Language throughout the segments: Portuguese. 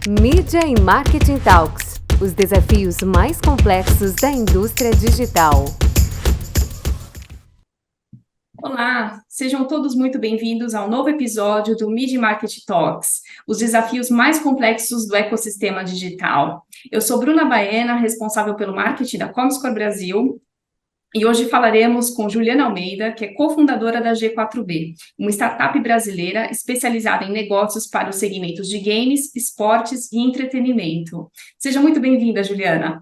Mídia e Marketing Talks, os desafios mais complexos da indústria digital. Olá, sejam todos muito bem-vindos ao novo episódio do Media Marketing Talks, os desafios mais complexos do ecossistema digital. Eu sou Bruna Baena, responsável pelo marketing da Comscore Brasil, e hoje falaremos com Juliana Almeida, que é cofundadora da G4B, uma startup brasileira especializada em negócios para os segmentos de games, esportes e entretenimento. Seja muito bem-vinda, Juliana.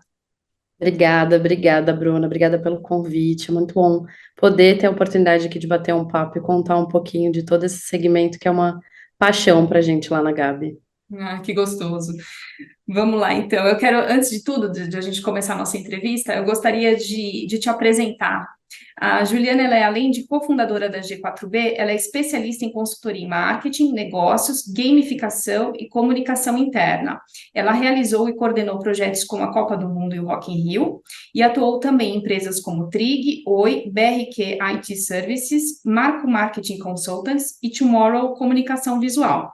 Obrigada, Bruna. Obrigada pelo convite. É muito bom poder ter a oportunidade aqui de bater um papo e contar um pouquinho de todo esse segmento que é uma paixão para a gente lá na Gabi. Ah, que gostoso. Vamos lá, então. Eu quero, antes de tudo, de a gente começar a nossa entrevista, eu gostaria de te apresentar. A Juliana, ela é, além de cofundadora da G4B, ela é especialista em consultoria em marketing, negócios, gamificação e comunicação interna. Ela realizou e coordenou projetos como a Copa do Mundo e o Rock in Rio, e atuou também em empresas como Trig, Oi, BRQ IT Services, Marco Marketing Consultants e Tomorrow Comunicação Visual.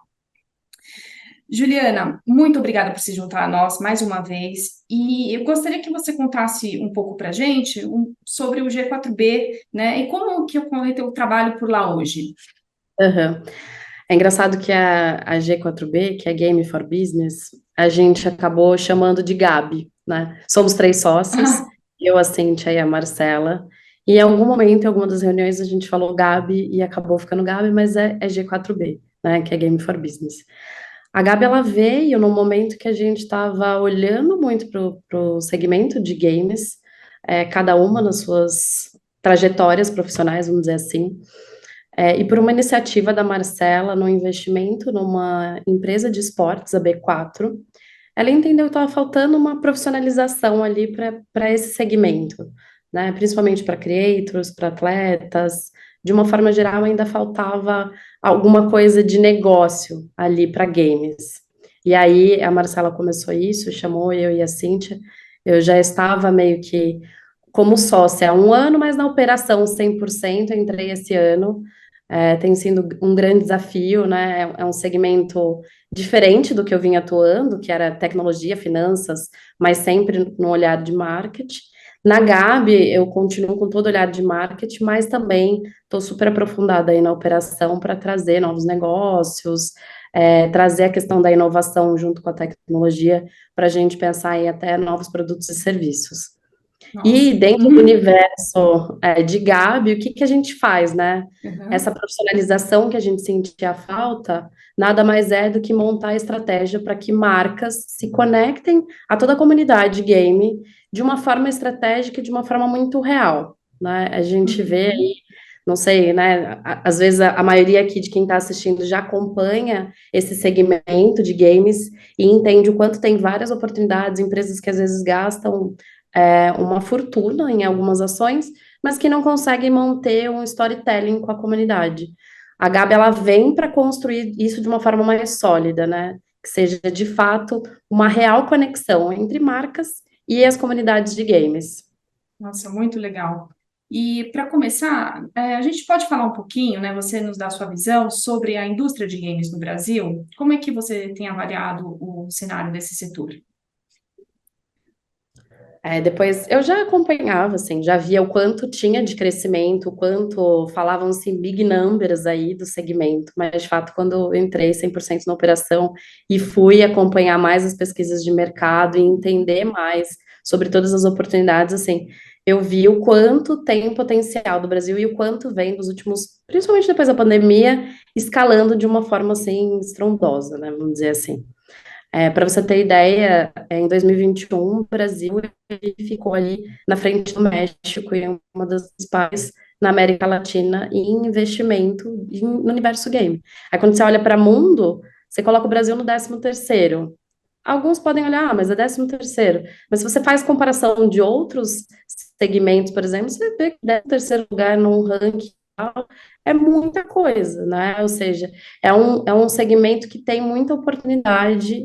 Juliana, muito obrigada por se juntar a nós mais uma vez, e eu gostaria que você contasse um pouco para a gente sobre o G4B, né, e como que ocorre teu trabalho por lá hoje. Uhum. É engraçado que a G4B, que é Game for Business, a gente acabou chamando de Gabi, né? Somos 3 sócios, eu, a Cíntia e a Marcela, e em algum momento, em alguma das reuniões, a gente falou Gabi e acabou ficando Gabi, mas é G4B, né? Que é Game for Business. A Gabi, ela veio no momento que a gente estava olhando muito para o segmento de games, cada uma nas suas trajetórias profissionais, vamos dizer assim, e por uma iniciativa da Marcela, no investimento numa empresa de esportes, a B4, ela entendeu que estava faltando uma profissionalização ali para esse segmento, né? Principalmente para creators, para atletas, de uma forma geral, ainda faltava alguma coisa de negócio ali para games. E aí a Marcela começou isso, chamou eu e a Cíntia. Eu já estava meio que como sócia há um ano, mas na operação 100%, eu entrei esse ano. Tem sido um grande desafio, né? É um segmento diferente do que eu vinha atuando, que era tecnologia, finanças, mas sempre no olhar de marketing. Na Gabi, eu continuo com todo olhar de marketing, mas também estou super aprofundada aí na operação para trazer novos negócios, trazer a questão da inovação junto com a tecnologia, para a gente pensar em até novos produtos e serviços. Nossa. E dentro do universo de Gabi, o que que a gente faz, né? Essa profissionalização que a gente sentia falta, nada mais é do que montar estratégia para que marcas se conectem a toda a comunidade game de uma forma estratégica e de uma forma muito real, né? A gente vê aí, não sei, né? Às vezes a maioria aqui de quem está assistindo já acompanha esse segmento de games e entende o quanto tem várias oportunidades, empresas que às vezes gastam uma fortuna em algumas ações, mas que não conseguem manter um storytelling com a comunidade. A Gabi, ela vem para construir isso de uma forma mais sólida, né? Que seja, de fato, uma real conexão entre marcas e as comunidades de games. Nossa, muito legal. E para começar, a gente pode falar um pouquinho, né? Você nos dá a sua visão sobre a indústria de games no Brasil? Como é que você tem avaliado o cenário desse setor? Depois eu já acompanhava, assim, já via o quanto tinha de crescimento, o quanto falavam-se big numbers aí do segmento, mas de fato, quando eu entrei 100% na operação e fui acompanhar mais as pesquisas de mercado e entender mais sobre todas as oportunidades, assim, eu vi o quanto tem potencial do Brasil e o quanto vem dos últimos, principalmente depois da pandemia, escalando de uma forma, assim, estrondosa, né, vamos dizer assim. Para você ter ideia, em 2021, o Brasil ele ficou ali na frente do México e uma das principais na América Latina em investimento no universo game. Aí quando você olha para o mundo, você coloca o Brasil no 13º. Alguns podem olhar, mas é 13º. Mas se você faz comparação de outros segmentos, por exemplo, você vê que 13º lugar num ranking é muita coisa, né? Ou seja, é um segmento que tem muita oportunidade.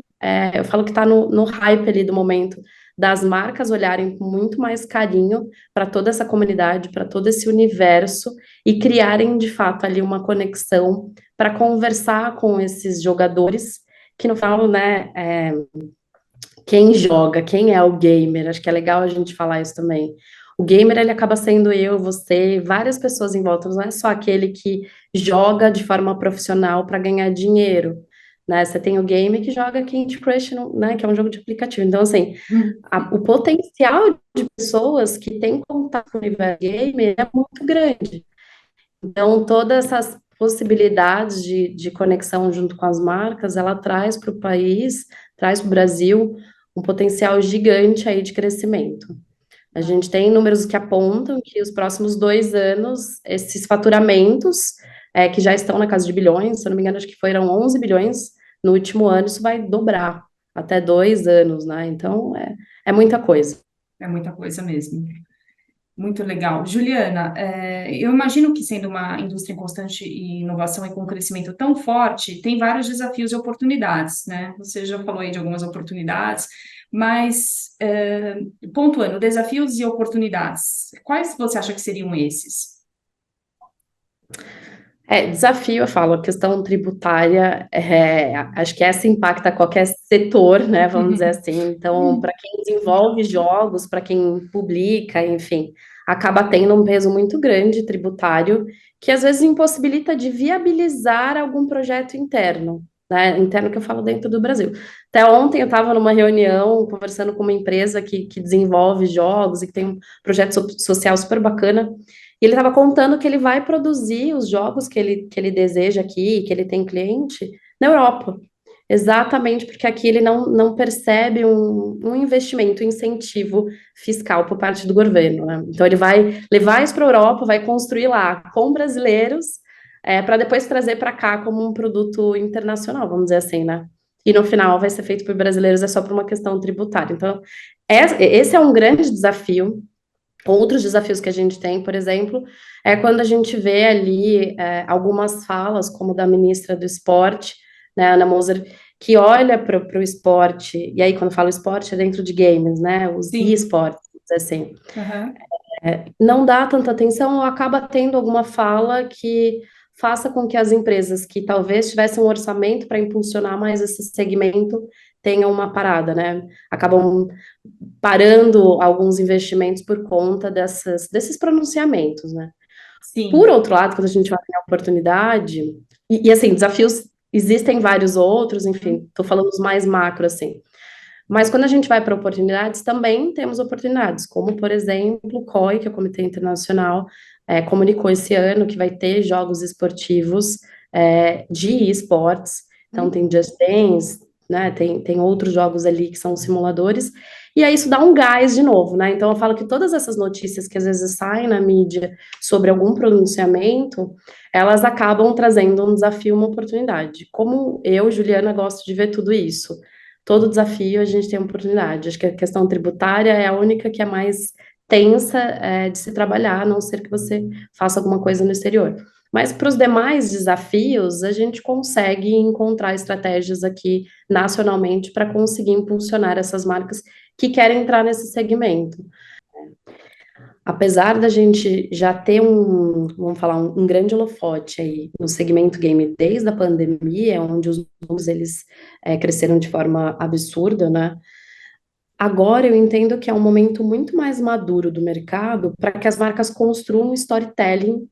Eu falo que está no hype ali do momento das marcas olharem com muito mais carinho para toda essa comunidade, para todo esse universo e criarem de fato ali uma conexão para conversar com esses jogadores que no final, né, quem joga, quem é o gamer, acho que é legal a gente falar isso também. O gamer, ele acaba sendo eu, você, várias pessoas em volta, não é só aquele que joga de forma profissional para ganhar dinheiro, né? Você tem o game que joga Candy Crush, né, que é um jogo de aplicativo. Então, assim, o potencial de pessoas que têm contato com o universo gamer é muito grande. Então, todas essas possibilidades de conexão junto com as marcas, ela traz para o país, traz para o Brasil um potencial gigante aí de crescimento. A gente tem números que apontam que os próximos 2 anos, esses faturamentos, que já estão na casa de bilhões, se eu não me engano, acho que foram 11 bilhões no último ano, isso vai dobrar até 2 anos, né? Então, é muita coisa. É muita coisa mesmo. Muito legal. Juliana, eu imagino que sendo uma indústria em constante inovação e com um crescimento tão forte, tem vários desafios e oportunidades, né? Você já falou aí de algumas oportunidades, mas pontuando, desafios e oportunidades, quais você acha que seriam esses? Desafio, eu falo, a questão tributária, acho que essa impacta qualquer setor, né, vamos dizer assim. Então, para quem desenvolve jogos, para quem publica, enfim, acaba tendo um peso muito grande tributário, que às vezes impossibilita de viabilizar algum projeto interno, né, interno que eu falo dentro do Brasil. Até ontem eu estava numa reunião conversando com uma empresa que desenvolve jogos e que tem um projeto social super bacana, e ele estava contando que ele vai produzir os jogos que ele deseja aqui, que ele tem cliente, na Europa. Exatamente porque aqui ele não percebe um investimento, um incentivo fiscal por parte do governo, né? Então ele vai levar isso para a Europa, vai construir lá com brasileiros, para depois trazer para cá como um produto internacional, vamos dizer assim, né? E no final vai ser feito por brasileiros, é só por uma questão tributária. Então, esse é um grande desafio. Outros desafios que a gente tem, por exemplo, é quando a gente vê ali algumas falas, como da ministra do Esporte, né, Ana Moser, que olha para o esporte, e aí quando falo esporte é dentro de games, né, os Sim. e-sports, assim, Aham. não dá tanta atenção ou acaba tendo alguma fala que faça com que as empresas que talvez tivessem um orçamento para impulsionar mais esse segmento tenham uma parada, né? Acabam parando alguns investimentos por conta desses pronunciamentos, né? Por Sim. outro lado, quando a gente vai ter a oportunidade, e assim, desafios existem vários outros, enfim, estou falando os mais macro, assim. Mas quando a gente vai para oportunidades, também temos oportunidades, como, por exemplo, o COI, que é o Comitê Internacional, comunicou esse ano que vai ter jogos esportivos de esportes, então tem Just Dance, né, tem outros jogos ali que são simuladores, e aí isso dá um gás de novo, né? Então eu falo que todas essas notícias que às vezes saem na mídia sobre algum pronunciamento, elas acabam trazendo um desafio, uma oportunidade. Como eu, Juliana, gosto de ver tudo isso. Todo desafio a gente tem oportunidade. Acho que a questão tributária é a única que é mais tensa, de se trabalhar, a não ser que você faça alguma coisa no exterior. Mas para os demais desafios, a gente consegue encontrar estratégias aqui nacionalmente para conseguir impulsionar essas marcas que querem entrar nesse segmento. Apesar da gente já ter vamos falar, um grande holofote aí no segmento game desde a pandemia, onde os números eles cresceram de forma absurda, né? Agora eu entendo que é um momento muito mais maduro do mercado para que as marcas construam um storytelling,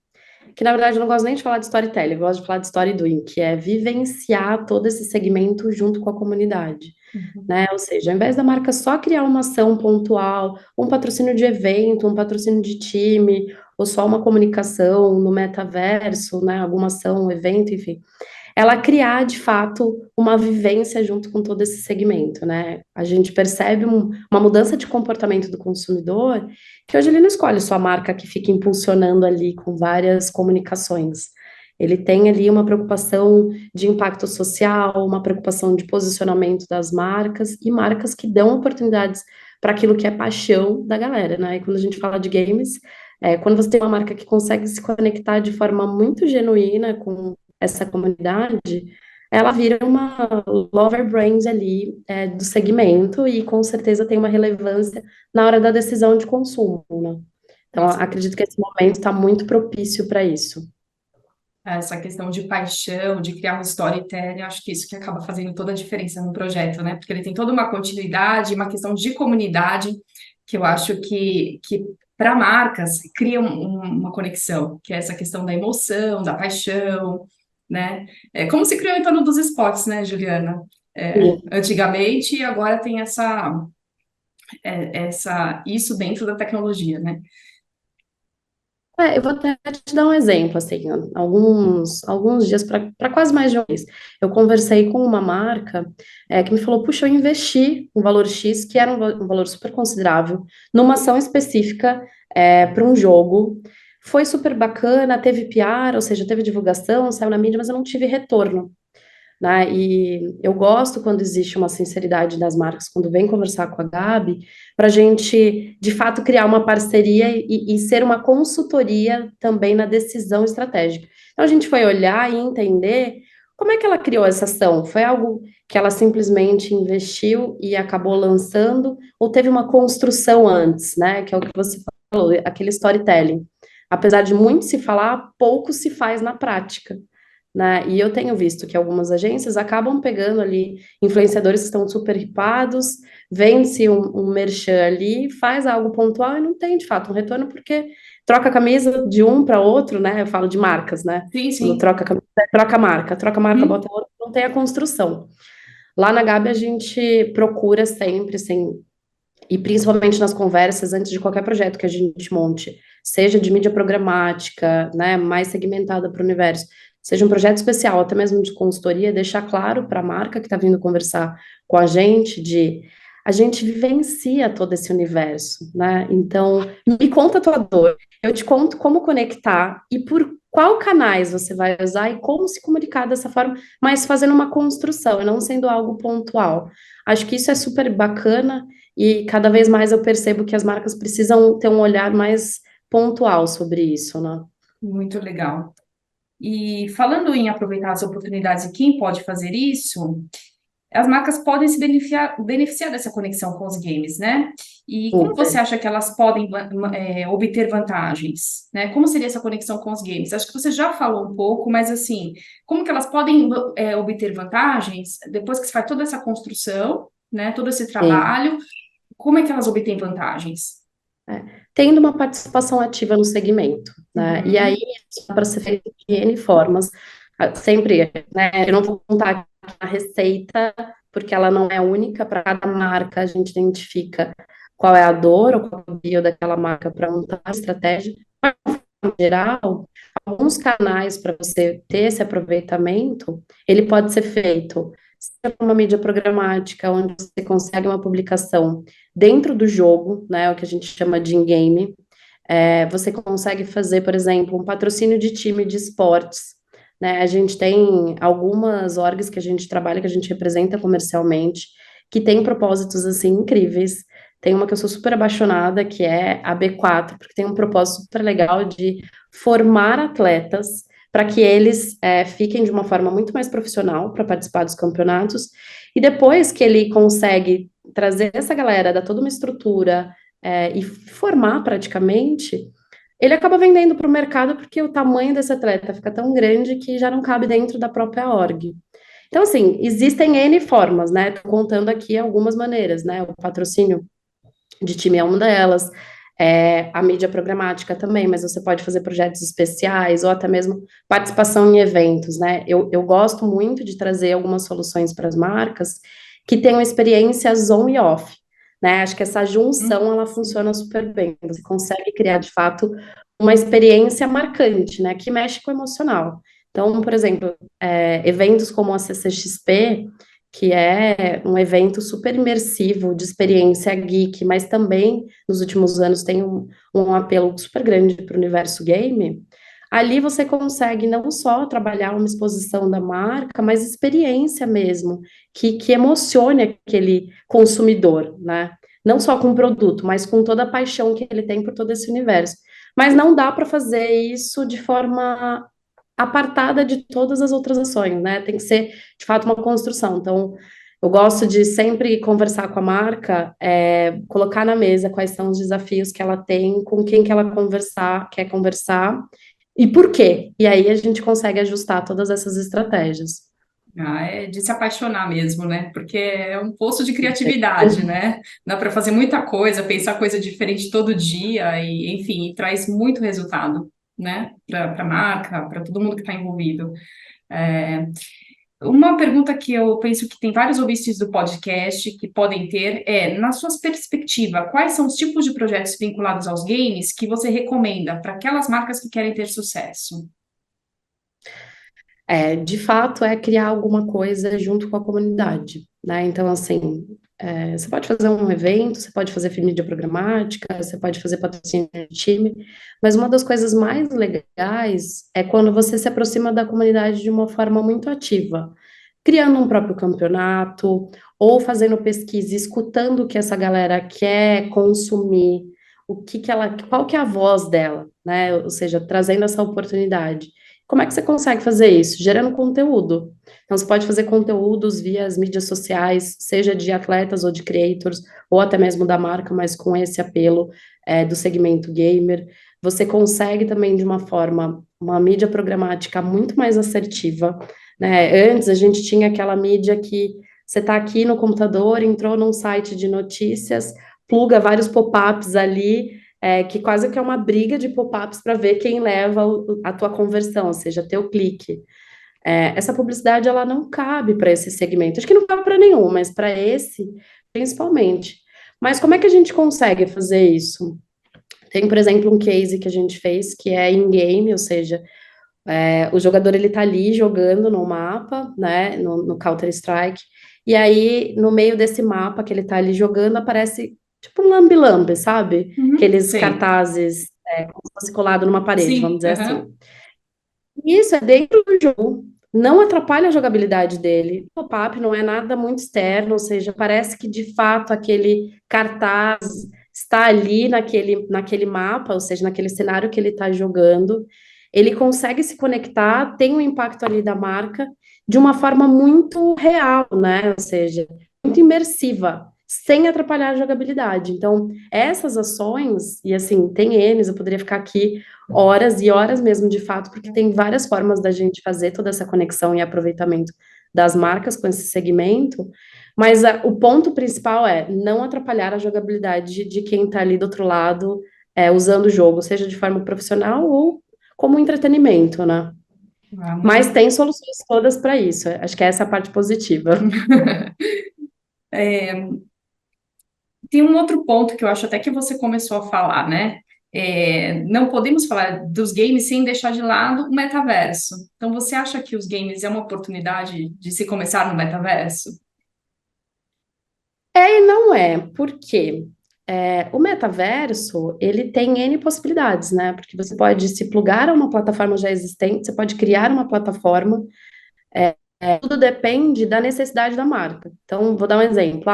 que na verdade eu não gosto nem de falar de storytelling, eu gosto de falar de story doing, que é vivenciar todo esse segmento junto com a comunidade, Uhum. né? Ou seja, ao invés da marca só criar uma ação pontual, um patrocínio de evento, um patrocínio de time, ou só uma comunicação no metaverso, né? Alguma ação, um evento, enfim, ela criar de fato uma vivência junto com todo esse segmento, né? A gente percebe uma mudança de comportamento do consumidor, que hoje ele não escolhe só a marca que fica impulsionando ali com várias comunicações. Ele tem ali uma preocupação de impacto social, uma preocupação de posicionamento das marcas e marcas que dão oportunidades para aquilo que é paixão da galera, né? E quando a gente fala de games, quando você tem uma marca que consegue se conectar de forma muito genuína com essa comunidade, ela vira uma lover brand ali do segmento e com certeza tem uma relevância na hora da decisão de consumo, né? Então, Nossa, acredito que esse momento está muito propício para isso. essa questão de paixão, de criar um storytelling, eu acho que isso que acaba fazendo toda a diferença no projeto, né? Porque ele tem toda uma continuidade, uma questão de comunidade, que eu acho que para marcas cria uma conexão, que é essa questão da emoção, da paixão, né? É como se criou em torno dos esportes, né, Juliana? Antigamente, e agora tem isso dentro da tecnologia, né? Eu vou até te dar um exemplo, assim, alguns dias, para quase mais de um mês, eu conversei com uma marca que me falou, puxa, eu investi um valor X, que era um valor super considerável, numa ação específica para um jogo, foi super bacana, teve PR, ou seja, teve divulgação, saiu na mídia, mas eu não tive retorno, né? E eu gosto quando existe uma sinceridade das marcas, quando vem conversar com a Gabi, para a gente, de fato, criar uma parceria e ser uma consultoria também na decisão estratégica. Então, a gente foi olhar e entender como é que ela criou essa ação. Foi algo que ela simplesmente investiu e acabou lançando, ou teve uma construção antes, né? Que é o que você falou, aquele storytelling. Apesar de muito se falar, pouco se faz na prática, né? E eu tenho visto que algumas agências acabam pegando ali influenciadores que estão super hipados, vende-se um merchan ali, faz algo pontual e não tem, de fato, um retorno, porque troca a camisa de um para outro, né? Eu falo de marcas, né? Sim, Quando sim. troca a marca, bota outra, não tem a construção. Lá na Gabi a gente procura sempre, assim, e principalmente nas conversas, antes de qualquer projeto que a gente monte, seja de mídia programática, né, mais segmentada para o universo, seja um projeto especial, até mesmo de consultoria, deixar claro para a marca que está vindo conversar com a gente de a gente vivencia todo esse universo, né? Então, me conta a tua dor, eu te conto como conectar e por qual canais você vai usar e como se comunicar dessa forma, mas fazendo uma construção e não sendo algo pontual. Acho que isso é super bacana e cada vez mais eu percebo que as marcas precisam ter um olhar mais pontual sobre isso, né? Muito legal. E falando em aproveitar as oportunidades e quem pode fazer isso, as marcas podem se beneficiar dessa conexão com os games, né? E como você Super. acha que elas podem obter vantagens, né? Como seria essa conexão com os games? Acho que você já falou um pouco, mas assim, como que elas podem obter vantagens depois que se faz toda essa construção, né? Todo esse Sim. trabalho, como é que elas obtêm vantagens? É. Tendo uma participação ativa no segmento, né? E aí, Uhum, isso dá para ser feito de N formas. Sempre, né? Eu não vou contar aqui a receita, porque ela não é única para cada marca, a gente identifica qual é a dor ou qual é o bio daquela marca para montar a estratégia. Mas, em geral, alguns canais para você ter esse aproveitamento, ele pode ser feito seja uma mídia programática, onde você consegue uma publicação dentro do jogo, né, o que a gente chama de in-game. Você consegue fazer, por exemplo, um patrocínio de time de esportes, né? A gente tem algumas orgs que a gente trabalha, que a gente representa comercialmente, que tem propósitos, assim, incríveis. Tem uma que eu sou super apaixonada, que é a B4, porque tem um propósito super legal de formar atletas para que eles fiquem de uma forma muito mais profissional para participar dos campeonatos, e depois que ele consegue trazer essa galera, dar toda uma estrutura e formar praticamente, ele acaba vendendo para o mercado porque o tamanho desse atleta fica tão grande que já não cabe dentro da própria org. Então, assim, existem N formas, né? Tô contando aqui algumas maneiras, né? O patrocínio de time é uma delas, a mídia programática também, mas você pode fazer projetos especiais ou até mesmo participação em eventos, né? Eu gosto muito de trazer algumas soluções para as marcas que tenham experiências on e off, né? Acho que essa junção ela sim. funciona super bem. Você consegue criar de fato uma experiência marcante, né? Que mexe com o emocional. Então, por exemplo, eventos como a CCXP, que é um evento super imersivo de experiência geek, mas também nos últimos anos tem um apelo super grande para o universo game. Ali você consegue não só trabalhar uma exposição da marca, mas experiência mesmo, que emocione aquele consumidor, né? Não só com o produto, mas com toda a paixão que ele tem por todo esse universo. Mas não dá para fazer isso de forma apartada de todas as outras ações, né? Tem que ser, de fato, uma construção. Então, eu gosto de sempre conversar com a marca, colocar na mesa quais são os desafios que ela tem, com quem que ela quer conversar, e por quê? E aí a gente consegue ajustar todas essas estratégias. É de se apaixonar mesmo, né? Porque é um poço de criatividade, né? Dá para fazer muita coisa, pensar coisa diferente todo dia e, enfim, e traz muito resultado, né? Para a marca, para todo mundo que está envolvido. É, uma pergunta que eu penso que tem vários ouvintes do podcast que podem ter é, na sua perspectiva, quais são os tipos de projetos vinculados aos games que você recomenda para aquelas marcas que querem ter sucesso? De fato, é criar alguma coisa junto com a comunidade, né? Então, assim, você pode fazer um evento, você pode fazer mídia programática, você pode fazer patrocínio de time, mas uma das coisas mais legais é quando você se aproxima da comunidade de uma forma muito ativa, criando um próprio campeonato, ou fazendo pesquisa, escutando o que essa galera quer consumir, qual que é a voz dela, né? Ou seja, trazendo essa oportunidade. Como é que você consegue fazer isso? Gerando conteúdo. Então, você pode fazer conteúdos via as mídias sociais, seja de atletas ou de creators, ou até mesmo da marca, mas com esse apelo do segmento gamer. Você consegue também, de uma forma, uma mídia programática muito mais assertiva, né? Antes, a gente tinha aquela mídia que você está aqui no computador, entrou num site de notícias, pluga vários pop-ups ali, que quase que é uma briga de pop-ups para ver quem leva a tua conversão, ou seja, teu clique. Essa publicidade ela não cabe para esse segmento. Acho que não cabe para nenhum, mas para esse, principalmente. Mas como é que a gente consegue fazer isso? Tem, por exemplo, um case que a gente fez que é in-game, ou seja, o jogador ele tá ali jogando no mapa, né, no Counter-Strike, e aí no meio desse mapa que ele tá ali jogando aparece tipo um lambe-lambe, sabe? Uhum, Aqueles sei. cartazes como se fosse colado numa parede, vamos Sim, dizer assim. aham. Isso é dentro do jogo, não atrapalha a jogabilidade dele. O pop-up não é nada muito externo, ou seja, parece que de fato aquele cartaz está ali naquele mapa, ou seja, naquele cenário que ele está jogando. Ele consegue se conectar, tem um impacto ali da marca de uma forma muito real, né? Ou seja, muito imersiva, sem atrapalhar a jogabilidade. Então, essas ações, e assim, tem N's, eu poderia ficar aqui horas e horas mesmo, de fato, porque tem várias formas da gente fazer toda essa conexão e aproveitamento das marcas com esse segmento, mas o ponto principal é não atrapalhar a jogabilidade de quem está ali do outro lado, usando o jogo, seja de forma profissional ou como entretenimento, né? Ah, Mas muito. tem soluções todas para isso. Acho que essa é a parte positiva. É, tem um outro ponto que eu acho até que você começou a falar, né? Não podemos falar dos games sem deixar de lado o metaverso. Então, você acha que os games é uma oportunidade de se começar no metaverso? E não é, porque o metaverso, ele tem N possibilidades, né? Porque você pode se plugar a uma plataforma já existente, você pode criar uma plataforma, tudo depende da necessidade da marca. Então, vou dar um exemplo.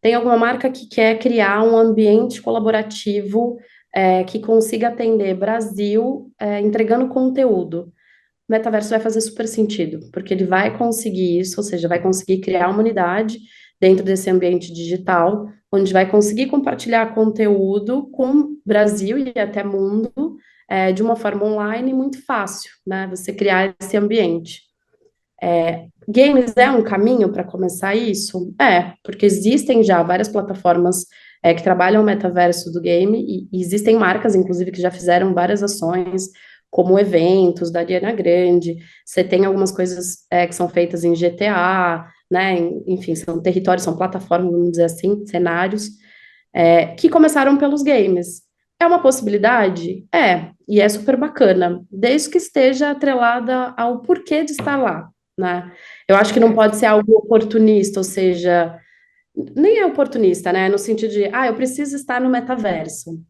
Tem alguma marca que quer criar um ambiente colaborativo, que consiga atender Brasil, entregando conteúdo. O metaverso vai fazer super sentido, porque ele vai conseguir isso, ou seja, vai conseguir criar uma unidade dentro desse ambiente digital, onde vai conseguir compartilhar conteúdo com Brasil e até mundo, de uma forma online muito fácil, né? Você criar esse ambiente. Games é um caminho para começar isso? Porque existem já várias plataformas que trabalham o metaverso do game e existem marcas, inclusive, que já fizeram várias ações, como eventos da Ariana Grande. Você tem algumas coisas que são feitas em GTA, né? Enfim, são territórios, são plataformas, vamos dizer assim, cenários, que começaram pelos games. É uma possibilidade? E é super bacana, desde que esteja atrelada ao porquê de estar lá, né? Eu acho que não pode ser algo oportunista, ou seja, nem é oportunista, né? No sentido de, eu preciso estar no metaverso.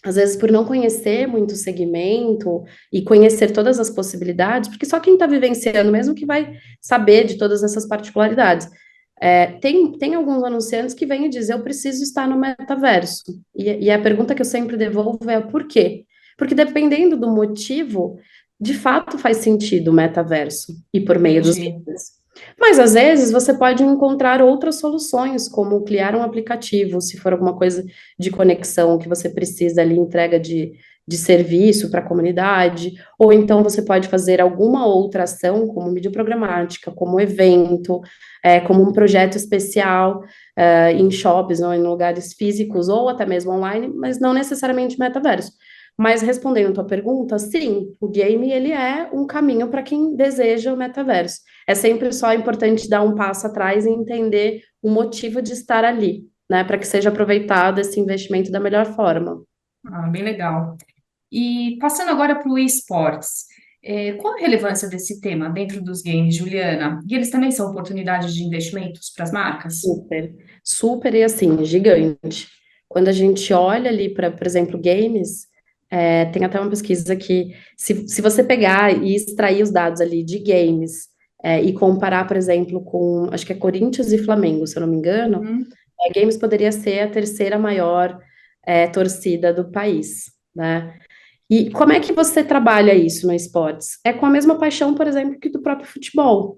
Às vezes, por não conhecer muito o segmento e conhecer todas as possibilidades, porque só quem está vivenciando mesmo que vai saber de todas essas particularidades. Tem alguns anunciantes que vêm e dizem, eu preciso estar no metaverso. E a pergunta que eu sempre devolvo é por quê? Porque dependendo do motivo, de fato faz sentido o metaverso e por meio dos Entendi. games. Mas às vezes você pode encontrar outras soluções, como criar um aplicativo, se for alguma coisa de conexão que você precisa ali, entrega de serviço para a comunidade, ou então você pode fazer alguma outra ação, como mídia programática, como evento, como um projeto especial, em shops ou em lugares físicos, ou até mesmo online, mas não necessariamente metaverso. Mas respondendo a tua pergunta, sim, o game ele é um caminho para quem deseja o metaverso. É sempre só importante dar um passo atrás e entender o motivo de estar ali, né, para que seja aproveitado esse investimento da melhor forma. Ah, bem legal. E passando agora para o esportes, qual a relevância desse tema dentro dos games, Juliana? E eles também são oportunidades de investimentos para as marcas? Super, super e assim, gigante. Quando a gente olha ali para, por exemplo, games, tem até uma pesquisa que, se você pegar e extrair os dados ali de games, e comparar, por exemplo, com, acho que é Corinthians e Flamengo, se eu não me engano, Uhum. games poderia ser a terceira maior, torcida do país, né? E como é que você trabalha isso no esportes? É com a mesma paixão, por exemplo, que do próprio futebol.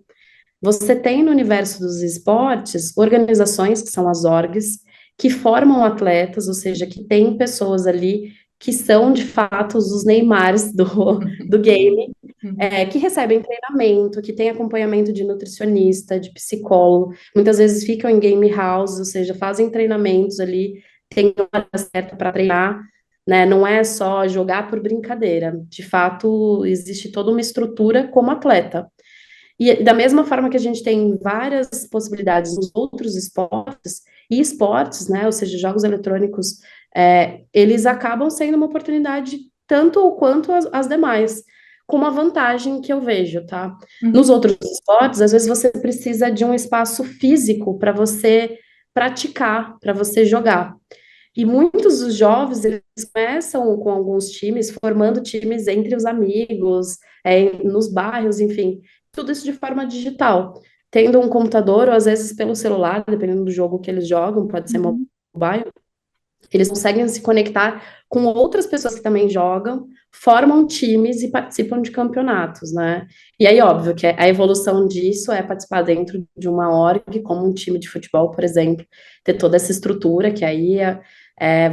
Você tem no universo dos esportes organizações, que são as orgs, que formam atletas, ou seja, que tem pessoas ali que são, de fato, os Neymars do game, Uhum. que recebem treinamento, que têm acompanhamento de nutricionista, de psicólogo, muitas vezes ficam em game house, ou seja, fazem treinamentos ali, tem hora certa para treinar, né? Não é só jogar por brincadeira. De fato, existe toda uma estrutura como atleta. E da mesma forma que a gente tem várias possibilidades nos outros esportes, e esportes, né, ou seja, jogos eletrônicos, eles acabam sendo uma oportunidade tanto quanto as demais, com uma vantagem que eu vejo, tá? Nos Uhum. outros esportes, às vezes você precisa de um espaço físico para você praticar, para você jogar. E muitos dos jovens, eles começam com alguns times, formando times entre os amigos, nos bairros, enfim, tudo isso de forma digital. Tendo um computador, ou às vezes pelo celular, dependendo do jogo que eles jogam, pode ser Uhum. mobile, eles conseguem se conectar com outras pessoas que também jogam, formam times e participam de campeonatos, né? E aí, óbvio, que a evolução disso é participar dentro de uma org, como um time de futebol, por exemplo, ter toda essa estrutura, que aí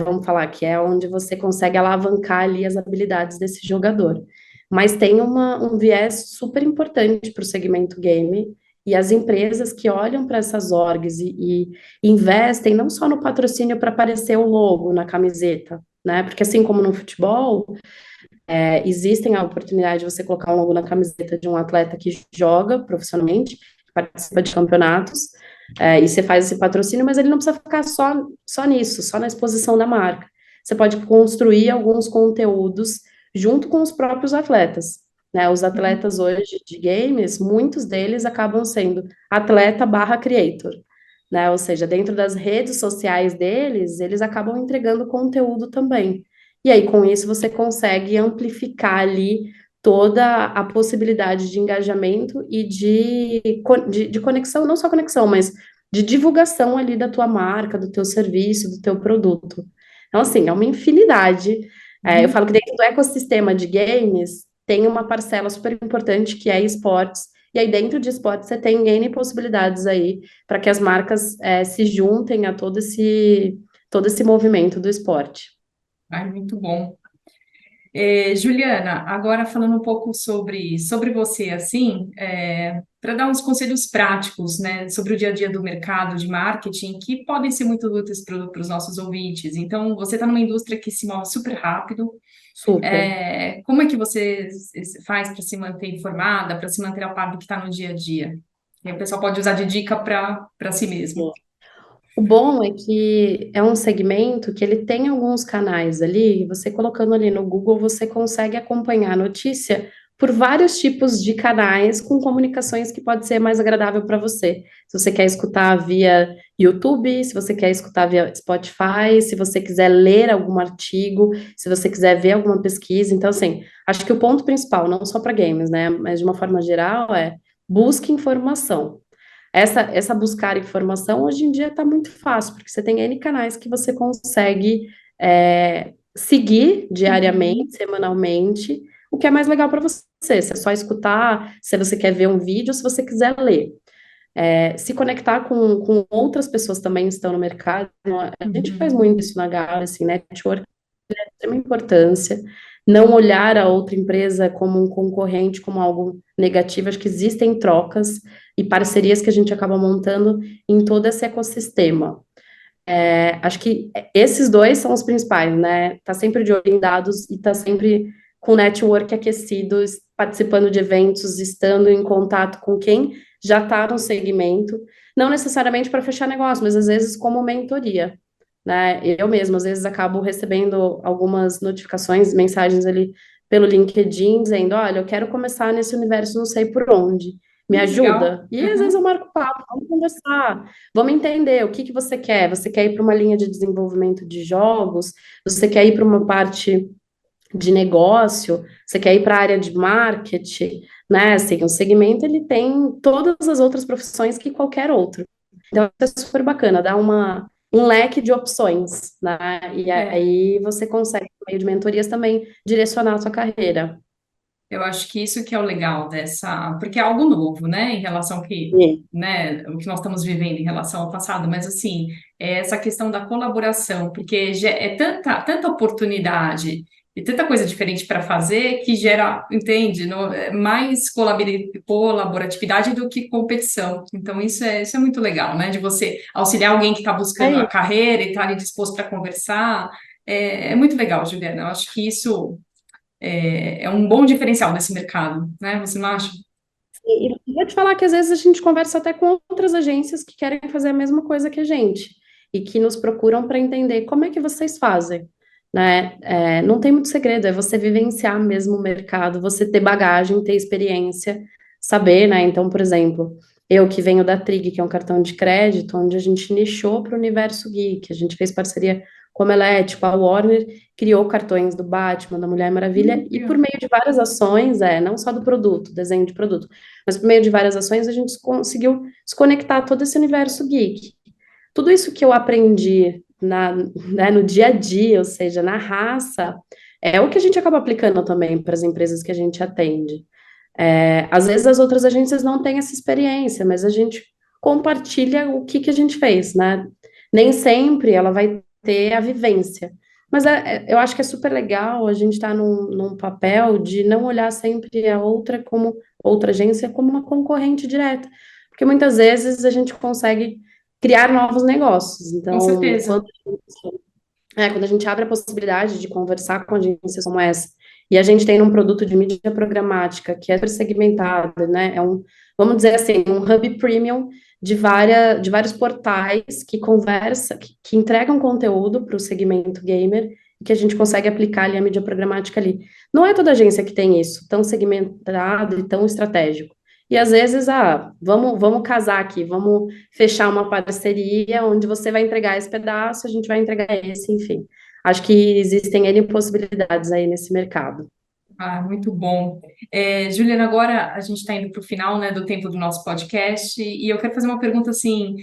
vamos falar, que é onde você consegue alavancar ali as habilidades desse jogador. Mas tem um viés super importante para o segmento game, e as empresas que olham para essas orgs e investem não só no patrocínio para aparecer o logo na camiseta, né? Porque assim como no futebol, existem a oportunidade de você colocar um logo na camiseta de um atleta que joga profissionalmente, que participa de campeonatos, e você faz esse patrocínio, mas ele não precisa ficar só nisso, só na exposição da marca. Você pode construir alguns conteúdos junto com os próprios atletas. Né? Os Uhum. atletas hoje de games, muitos deles acabam sendo atleta barra creator, né? Ou seja, dentro das redes sociais deles, eles acabam entregando conteúdo também. E aí, com isso, você consegue amplificar ali toda a possibilidade de engajamento e de conexão, não só conexão, mas de divulgação ali da tua marca, do teu serviço, do teu produto. Então, assim, é uma infinidade. Eu Uhum. falo que dentro do ecossistema de games tem uma parcela super importante que é esportes, e aí dentro de esportes você tem N possibilidades aí para que as marcas se juntem a todo esse movimento do esporte. Ai, muito bom. Juliana, agora falando um pouco sobre você, assim, para dar uns conselhos práticos, né, sobre o dia a dia do mercado de marketing, que podem ser muito úteis para os nossos ouvintes. Então, você está numa indústria que se move super rápido. Super. Como é que você faz para se manter informada, para se manter a par do que está no dia a dia? E aí o pessoal pode usar de dica para si mesmo. O bom é que é um segmento que ele tem alguns canais ali, você colocando ali no Google, você consegue acompanhar a notícia por vários tipos de canais com comunicações que pode ser mais agradável para você. Se você quer escutar via YouTube, se você quer escutar via Spotify, se você quiser ler algum artigo, se você quiser ver alguma pesquisa. Então, assim, acho que o ponto principal, não só para games, né, mas de uma forma geral, é busque informação. Essa buscar informação hoje em dia está muito fácil, porque você tem N canais que você consegue seguir Uhum. diariamente, semanalmente, o que é mais legal para você. Se é só escutar, se você quer ver um vídeo, se você quiser ler. Se conectar com outras pessoas também que estão no mercado. A gente faz Uhum. muito isso na Gala, assim, network extrema importância, não olhar a outra empresa como um concorrente, como algo negativo. Acho que existem trocas e parcerias que a gente acaba montando em todo esse ecossistema. Acho que esses dois são os principais, né? Tá sempre de olho em dados e tá sempre com o network aquecido, participando de eventos, estando em contato com quem já está no segmento, não necessariamente para fechar negócio, mas às vezes como mentoria, né? Eu mesma, às vezes, acabo recebendo algumas notificações, mensagens ali pelo LinkedIn, dizendo, olha, eu quero começar nesse universo, não sei por onde, me Legal. ajuda? E às vezes eu marco papo, vamos conversar, vamos entender o que que você quer. Você quer ir para uma linha de desenvolvimento de jogos? Você quer ir para uma parte de negócio? Você quer ir para a área de marketing? Né? Assim, o segmento ele tem todas as outras profissões que qualquer outro. Então, é super bacana, dá um leque de opções, né? E É. aí você consegue, por meio de mentorias, também direcionar a sua carreira. Eu acho que isso que é o legal dessa, porque é algo novo, né, em relação que, Sim. né, o que nós estamos vivendo em relação ao passado, mas assim, é essa questão da colaboração, porque é tanta oportunidade e tanta coisa diferente para fazer que gera, entende, mais colaboratividade do que competição. Então, isso é muito legal, né, de você auxiliar alguém que está buscando a É carreira e está ali disposto para conversar. É muito legal, Juliana. Eu acho que isso é um bom diferencial nesse mercado, né? Você não acha? E vou te falar que às vezes a gente conversa até com outras agências que querem fazer a mesma coisa que a gente e que nos procuram para entender como é que vocês fazem, né? Não tem muito segredo, é você vivenciar mesmo o mercado, você ter bagagem, ter experiência, saber, né? Então, por exemplo, eu que venho da Trig, que é um cartão de crédito, onde a gente nichou para o universo geek, a gente fez parceria com a Omelete, com a Warner, criou cartões do Batman, da Mulher Maravilha, e por Legal. meio de várias ações, não só do produto, desenho de produto, mas por meio de várias ações a gente conseguiu desconectar todo esse universo geek. Tudo isso que eu aprendi né, no dia a dia, ou seja, na raça, é o que a gente acaba aplicando também para as empresas que a gente atende. Às vezes as outras agências não têm essa experiência, mas a gente compartilha o que a gente fez, né? Nem sempre ela vai ter a vivência. Mas eu acho que é super legal a gente estar num papel de não olhar sempre a outra como outra agência como uma concorrente direta, porque muitas vezes a gente consegue criar novos negócios. Com Então, certeza. quando a gente abre a possibilidade de conversar com agências como essa, e a gente tem um produto de mídia programática que é super segmentado, né? Vamos dizer assim, um hub premium de vários portais que conversa, que entregam conteúdo para o segmento gamer e que a gente consegue aplicar ali a mídia programática ali. Não é toda agência que tem isso, tão segmentado e tão estratégico. E às vezes, vamos casar aqui, vamos fechar uma parceria onde você vai entregar esse pedaço, a gente vai entregar esse, enfim. Acho que existem N possibilidades aí nesse mercado. Ah, muito bom. Juliana, agora a gente está indo para o final, né, do tempo do nosso podcast e eu quero fazer uma pergunta assim,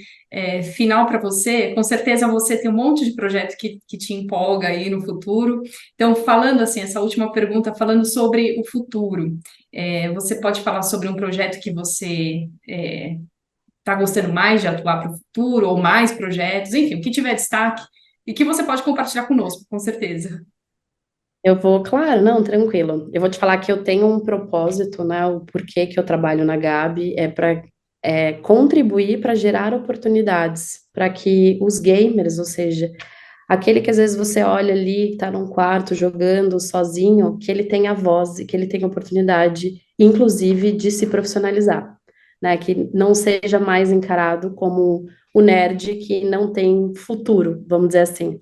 final para você. Com certeza você tem um monte de projeto que te empolga aí no futuro. Então, falando assim, essa última pergunta, falando sobre o futuro, você pode falar sobre um projeto que você está gostando mais de atuar para o futuro ou mais projetos, enfim, o que tiver destaque e que você pode compartilhar conosco, com certeza. Eu vou, claro, não, tranquilo. Eu vou te falar que eu tenho um propósito, né? O porquê que eu trabalho na Gabi é para contribuir para gerar oportunidades para que os gamers, ou seja, aquele que às vezes você olha ali, está num quarto jogando sozinho, que ele tenha voz e que ele tenha oportunidade, inclusive, de se profissionalizar, né? Que não seja mais encarado como o nerd que não tem futuro, vamos dizer assim.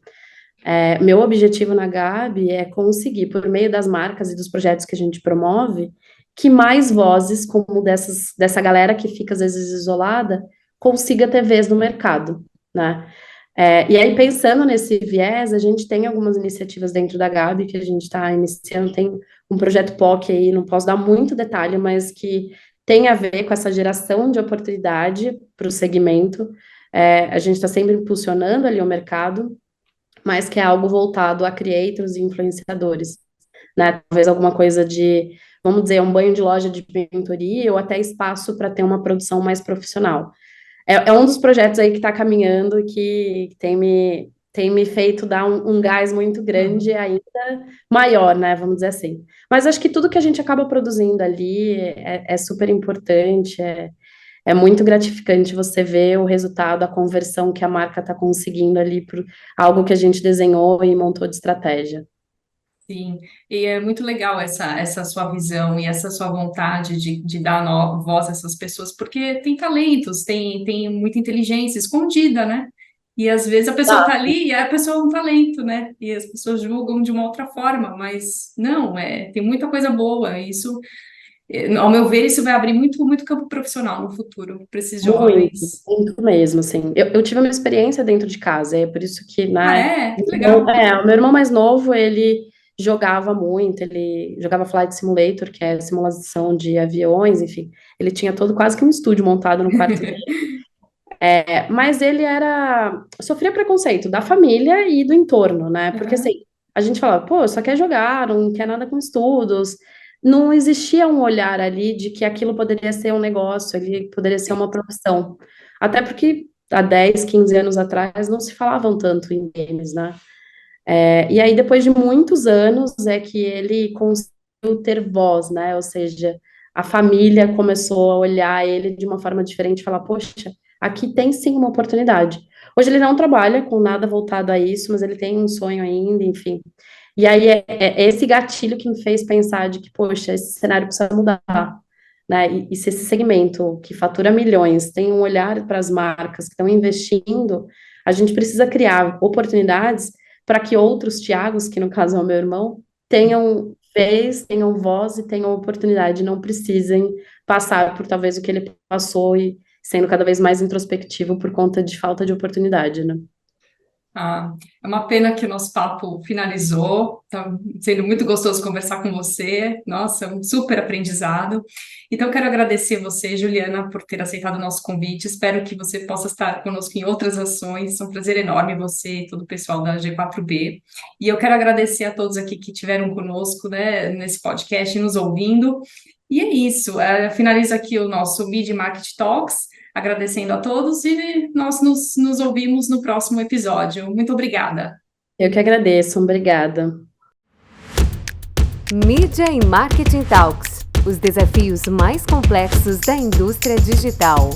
Meu objetivo na Gabi é conseguir, por meio das marcas e dos projetos que a gente promove, que mais vozes, como dessa galera que fica às vezes isolada, consiga ter vez no mercado, né? E aí, pensando nesse viés, a gente tem algumas iniciativas dentro da Gabi que a gente está iniciando, tem um projeto POC aí, não posso dar muito detalhe, mas que tem a ver com essa geração de oportunidade para o segmento. A gente está sempre impulsionando ali o mercado, mas que é algo voltado a creators e influenciadores, né? Talvez alguma coisa de, vamos dizer, um banho de loja de mentoria ou até espaço para ter uma produção mais profissional. É um dos projetos aí que está caminhando e que tem me feito dar um gás muito grande, ainda maior, né? Vamos dizer assim. Mas acho que tudo que a gente acaba produzindo ali é super importante, é muito gratificante você ver o resultado, a conversão que a marca está conseguindo ali por algo que a gente desenhou e montou de estratégia. Sim, e é muito legal essa sua visão e essa sua vontade de dar voz a essas pessoas, porque tem talentos, tem muita inteligência escondida, né? E às vezes a pessoa tá ali e a pessoa é um talento, né? E as pessoas julgam de uma outra forma, mas não, tem muita coisa boa. Isso, ao meu ver, isso vai abrir muito, muito campo profissional no futuro para esses Muito, jovens. muito mesmo, assim. Eu tive uma experiência dentro de casa, é por isso que, Ah, né, é? Que legal. o meu irmão mais novo, ele jogava muito, ele jogava Flight Simulator, que é simulação de aviões, enfim. Ele tinha todo quase que um estúdio montado no quarto dele. Mas ele sofria preconceito da família e do entorno, né? Porque Aham. assim, a gente falava, pô, só quer jogar, não quer nada com estudos. Não existia um olhar ali de que aquilo poderia ser um negócio, ele poderia ser uma profissão. Até porque há 10, 15 anos atrás não se falavam tanto em games, né? E aí, depois de muitos anos, é que ele conseguiu ter voz, né? Ou seja, a família começou a olhar ele de uma forma diferente e falar, poxa, aqui tem sim uma oportunidade. Hoje ele não trabalha com nada voltado a isso, mas ele tem um sonho ainda, enfim. E aí é esse gatilho que me fez pensar de que, poxa, esse cenário precisa mudar, né? E se esse segmento que fatura milhões tem um olhar para as marcas que estão investindo, a gente precisa criar oportunidades para que outros Tiagos, que no caso é o meu irmão, tenham vez, tenham voz e tenham oportunidade, não precisem passar por talvez o que ele passou e sendo cada vez mais introspectivo por conta de falta de oportunidade, né? Ah, é uma pena que o nosso papo finalizou. Tá sendo muito gostoso conversar com você. Nossa, é um super aprendizado. Então, quero agradecer você, Juliana, por ter aceitado o nosso convite. Espero que você possa estar conosco em outras ações. É um prazer enorme você e todo o pessoal da G4B. E eu quero agradecer a todos aqui que estiveram conosco, né, nesse podcast, nos ouvindo. E é isso. Finalizo aqui o nosso Media Market Talks. Agradecendo a todos e nós nos ouvimos no próximo episódio. Muito obrigada. Eu que agradeço, obrigada. Media e Marketing Talks, os desafios mais complexos da indústria digital.